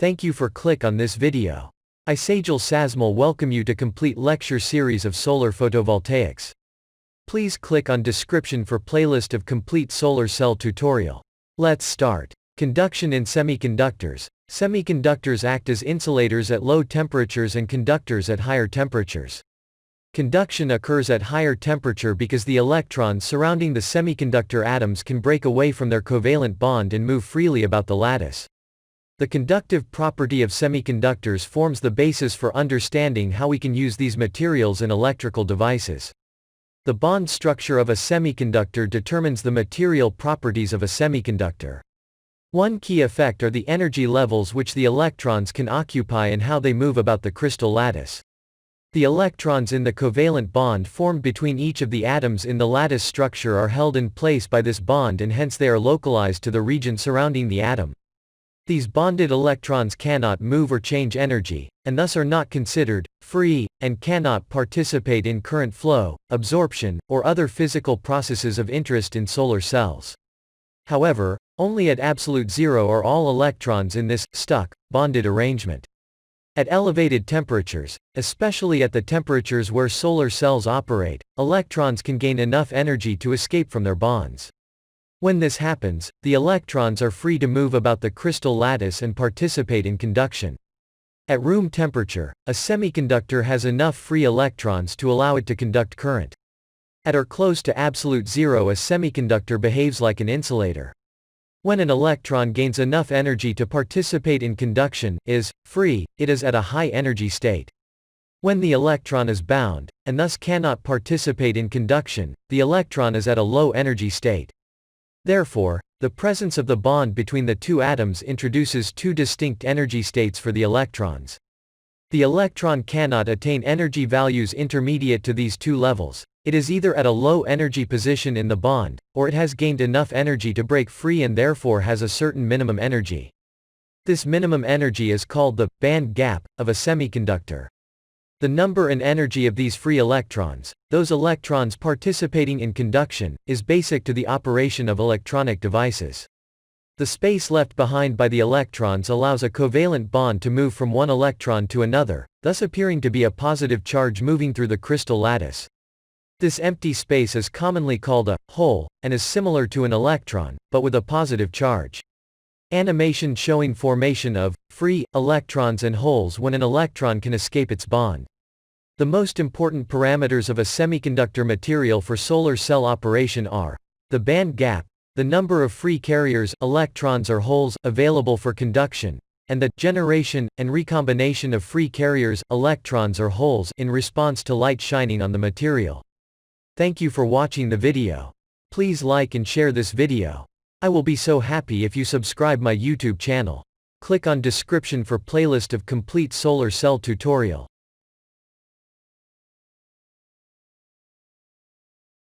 Thank you for click on this video. I sajal.sasmal welcome you to complete lecture series of solar photovoltaics. Please click on description for playlist of complete solar cell tutorial. Let's start. Conduction in semiconductors. Semiconductors act as insulators at low temperatures and conductors at higher temperatures. Conduction occurs at higher temperature because the electrons surrounding the semiconductor atoms can break away from their covalent bond and move freely about the lattice. The conductive property of semiconductors forms the basis for understanding how we can use these materials in electrical devices. The bond structure of a semiconductor determines the material properties of a semiconductor. One key effect are the energy levels which the electrons can occupy and how they move about the crystal lattice. The electrons in the covalent bond formed between each of the atoms in the lattice structure are held in place by this bond, and hence they are localized to the region surrounding the atom. These bonded electrons cannot move or change energy, and thus are not considered free, and cannot participate in current flow, absorption, or other physical processes of interest in solar cells. However, only at absolute zero are all electrons in this stuck, bonded arrangement. At elevated temperatures, especially at the temperatures where solar cells operate, electrons can gain enough energy to escape from their bonds. When this happens, the electrons are free to move about the crystal lattice and participate in conduction. At room temperature, a semiconductor has enough free electrons to allow it to conduct current. At or close to absolute zero, a semiconductor behaves like an insulator. When an electron gains enough energy to participate in conduction, is free, it is at a high energy state. When the electron is bound, and thus cannot participate in conduction, the electron is at a low energy state. Therefore, the presence of the bond between the two atoms introduces two distinct energy states for the electrons. The electron cannot attain energy values intermediate to these two levels. It is either at a low energy position in the bond, or it has gained enough energy to break free and therefore has a certain minimum energy. This minimum energy is called the band gap of a semiconductor. The number and energy of these free electrons, those electrons participating in conduction, is basic to the operation of electronic devices. The space left behind by the electrons allows a covalent bond to move from one electron to another, thus appearing to be a positive charge moving through the crystal lattice. This empty space is commonly called a hole, and is similar to an electron, but with a positive charge. Animation showing formation of free electrons and holes when an electron can escape its bond. The most important parameters of a semiconductor material for solar cell operation are the band gap, the number of free carriers, electrons or holes, available for conduction, and the generation and recombination of free carriers, electrons or holes, in response to light shining on the material. Thank you for watching the video. Please like and share this video. I will be so happy if you subscribe my YouTube channel. Click on description for playlist of complete solar cell tutorial.